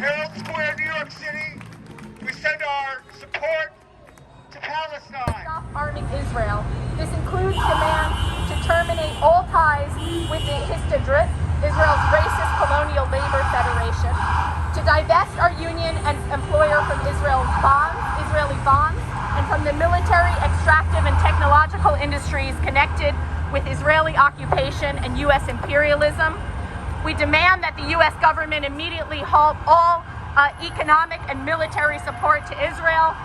Herald Square, New York City, we send our support to Palestine. Stop arming Israel. This includes demands to terminate all ties with the Histadrut, Israel's racist colonial labor federation, to divest our union and employer from Israeli bonds, and from the military, extractive, and technological industries connected with Israeli occupation and U.S. imperialism. We demand that the U.S. government immediately halt all economic and military support to Israel,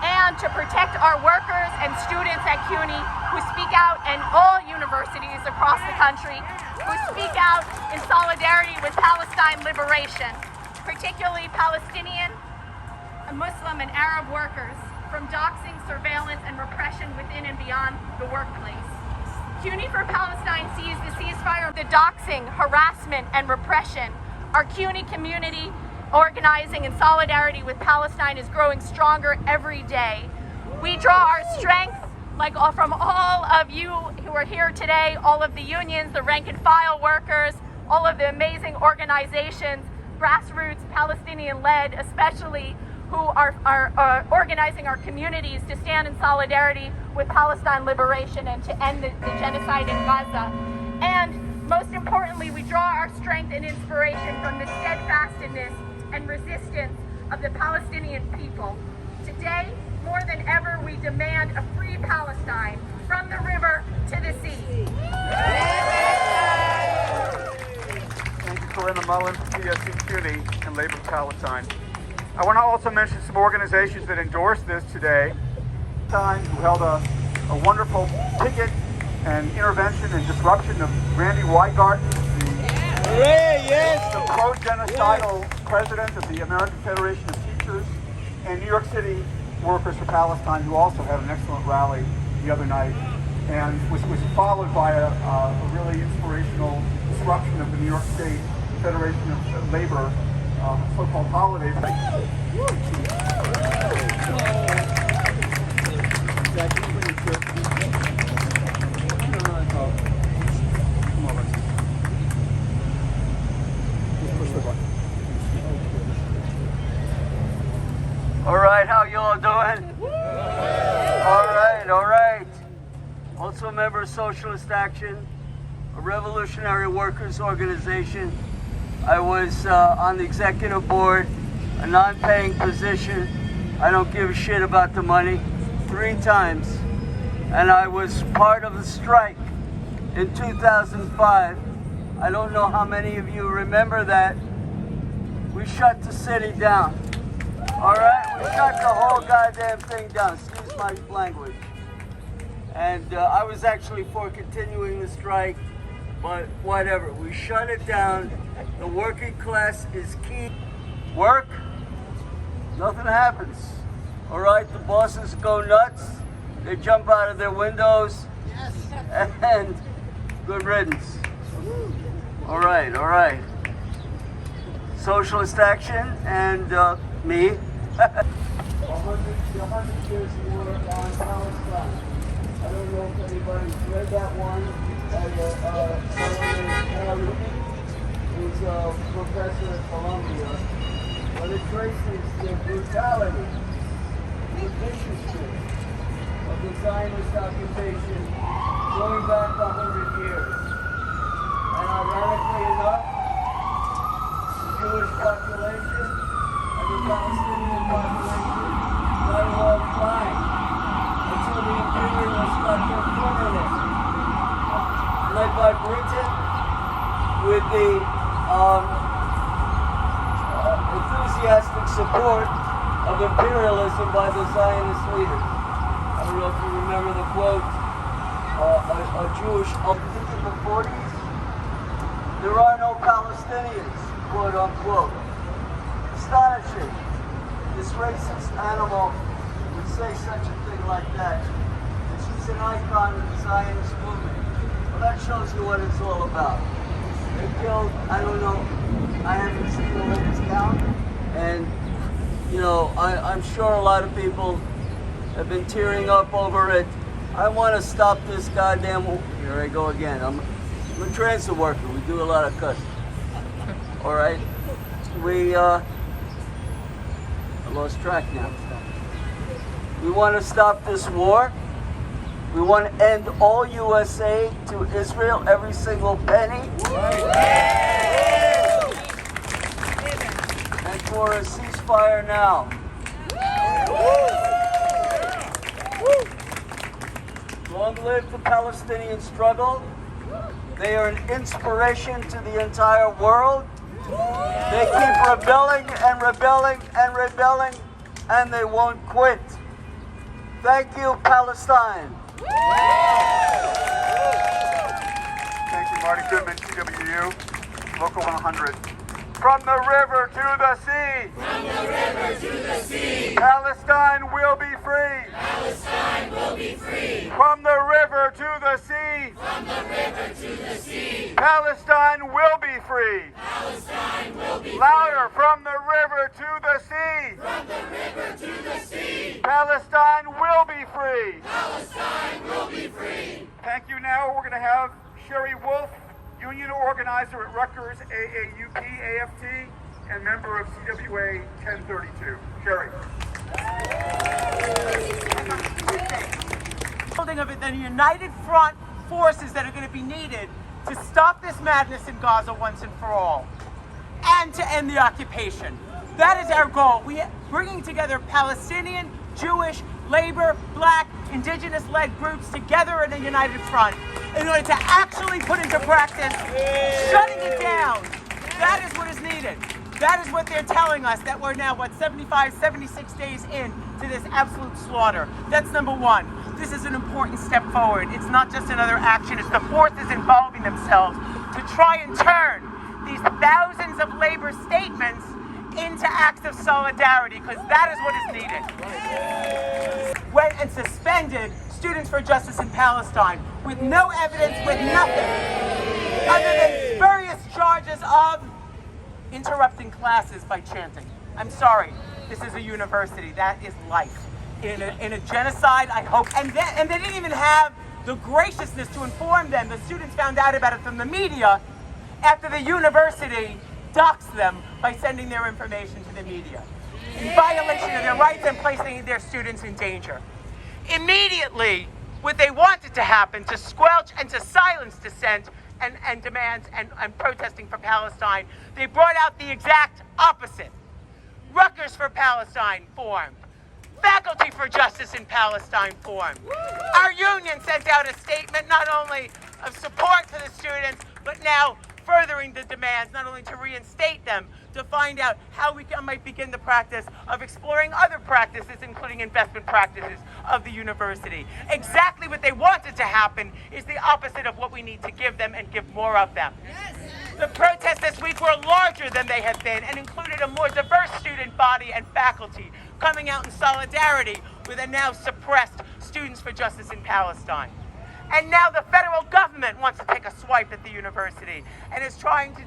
and to protect our workers and students at CUNY who speak out, and all universities across the country who speak out in solidarity with Palestine liberation, particularly Palestinian, Muslim, and Arab workers from doxing, surveillance, and repression within and beyond the workplace. CUNY for Palestine sees the ceasefire of the doxing, harassment, and repression. Our CUNY community organizing in solidarity with Palestine is growing stronger every day. We draw our strength from all of you who are here today, all of the unions, the rank and file workers, all of the amazing organizations, grassroots, Palestinian-led especially, who are organizing our communities to stand in solidarity with Palestine liberation and to end the genocide in Gaza. And most importantly, we draw our strength and inspiration from the steadfastness and resistance of the Palestinian people. Today, more than ever, we demand a free Palestine from the river to the sea. Thank you, Corinna Mullen from PSC CUNY and Labor Palestine. I want to also mention some organizations that endorsed this today. Who held a wonderful picket and intervention and disruption of Randy Weingarten, the pro-genocidal president of the American Federation of Teachers, and New York City Workers for Palestine, who also had an excellent rally the other night, and was followed by a really inspirational disruption of the New York State Federation of Labor, so-called holiday. All right, how you all doing? All right. Also a member of Socialist Action, a revolutionary workers organization. I was on the executive board, a non-paying position. I don't give a shit about the money, 3 times. And I was part of the strike in 2005. I don't know how many of you remember that. We shut the city down. All right, we shut the whole goddamn thing down, excuse my language. And I was actually for continuing the strike, but whatever, we shut it down. The working class is key. Work, nothing happens. All right, the bosses go nuts. They jump out of their windows, and good riddance. All right. Socialist Action and me. 100 years of war on Palestine. I don't know if anybody's read that one by Herald, who's a professor at Columbia, but it traces the brutality, the viciousness of the Zionist occupation going back 100 years. And ironically enough, the Jewish population and the Palestinian population got along fine until the imperialists got their foot in it. Led by Britain with the enthusiastic support of imperialism by the Zionist leaders. I don't know if you remember the quote, a Jewish in the 40s, there are no Palestinians, quote unquote. Astonishing. This racist animal would say such a thing like that. And she's an icon of the Zionist movement. Well, that shows you what it's all about. They killed, I don't know, I haven't seen the latest count. And, you know, I'm sure a lot of people have been tearing up over it. I want to stop this goddamn, here I go again. I'm a transit worker. We do a lot of cussing. All right? I lost track now. We want to stop this war. We want to end all U.S. aid to Israel, every single penny. And for a ceasefire now. Long live the Palestinian struggle. They are an inspiration to the entire world. They keep rebelling and rebelling and rebelling, and they won't quit. Thank you, Palestine. Thank you, Marty Goodman, CWU, Local 100. From the river to the sea. From the river to the sea. Palestine will be free. Palestine will be free. From the river to the sea. From the river to the sea. Palestine will be free. Palestine will be free. Louder, from the river to the sea. From the river to the sea. Palestine will be free. Palestine will be free. Thank you. Now we're going to have Sherry Wolf, union organizer at Rutgers AAUP AFT and member of CWA 1032. Sherry. Building of it, the united front forces that are going to be needed to stop this madness in Gaza once and for all, and to end the occupation. That is our goal. We are bringing together Palestinian, Jewish, labor, black, indigenous-led groups together in a united front in order to actually put into practice shutting it down. That is what is needed. That is what they're telling us, that we're now, 75, 76 days in to this absolute slaughter. That's number one. This is an important step forward. It's not just another action, it's the forces involving themselves to try and turn these thousands of labor statements into acts of solidarity, because that is what is needed. Went and suspended Students for Justice in Palestine with no evidence, with nothing, other than spurious charges of interrupting classes by chanting. I'm sorry, this is a university. That is life. In a genocide, I hope. And they didn't even have the graciousness to inform them. The students found out about it from the media after the university doxed them by sending their information to the media, in violation of their rights and placing their students in danger. Immediately, what they wanted to happen, to squelch and to silence dissent and demands and protesting for Palestine, they brought out the exact opposite. Rutgers for Palestine formed. Faculty for Justice in Palestine formed. Our union sent out a statement not only of support for the students, but now furthering the demands, not only to reinstate them, to find out how we might begin the practice of exploring other practices, including investment practices of the university. Exactly what they wanted to happen is the opposite of what we need to give them and give more of them. Yes. The protests this week were larger than they have been and included a more diverse student body and faculty coming out in solidarity with the now suppressed Students for Justice in Palestine. And now the federal government wants to take a swipe at the university and is trying to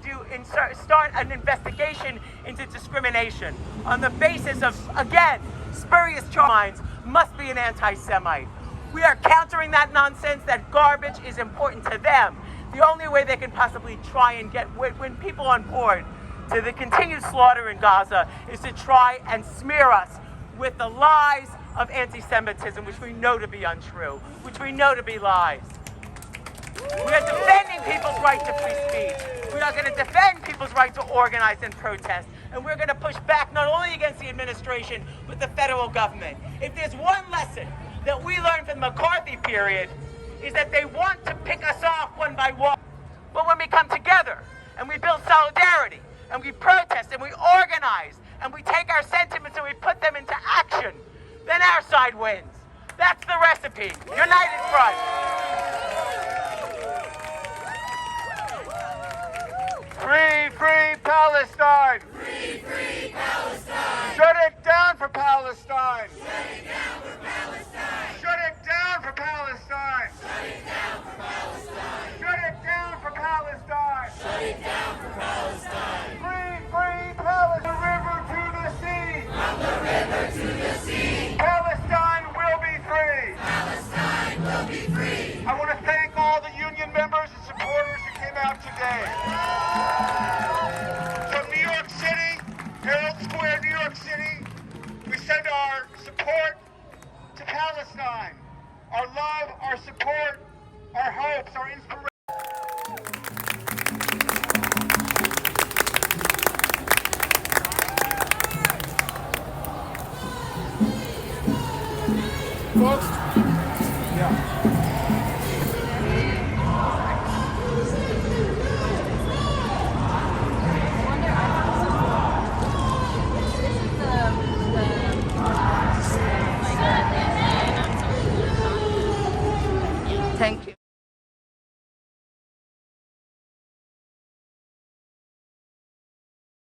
start an investigation into discrimination on the basis of, again, spurious charges. Must be an anti-Semite. We are countering that nonsense. That garbage is important to them. The only way they can possibly try and win people on board to the continued slaughter in Gaza is to try and smear us with the lies of anti-Semitism, which we know to be untrue, which we know to be lies. We are defending people's right to free speech. We are going to defend people's right to organize and protest. And we're going to push back not only against the administration, but the federal government. If there's one lesson that we learned from the McCarthy period, is that they want to pick us off one by one. But when we come together and we build solidarity and we protest and we organize and we take our sentiments and we put them into action, then our side wins. That's the recipe. United front. Free, free Palestine! Free, free Palestine! Shut it down for Palestine! Shut it down for Palestine! Shut it down for Palestine! Shut it down for Palestine! Shut it down for Palestine! Shut it down for Palestine! Free, free Palestine! From the river to the sea! From the river to the sea! Palestine will be free! Palestine will be free! I want to thank all the union members and supporters who came out today. From New York City, Herald Square, New York City, send our support to Palestine. Our love, our support, our hopes, our inspiration. Folks,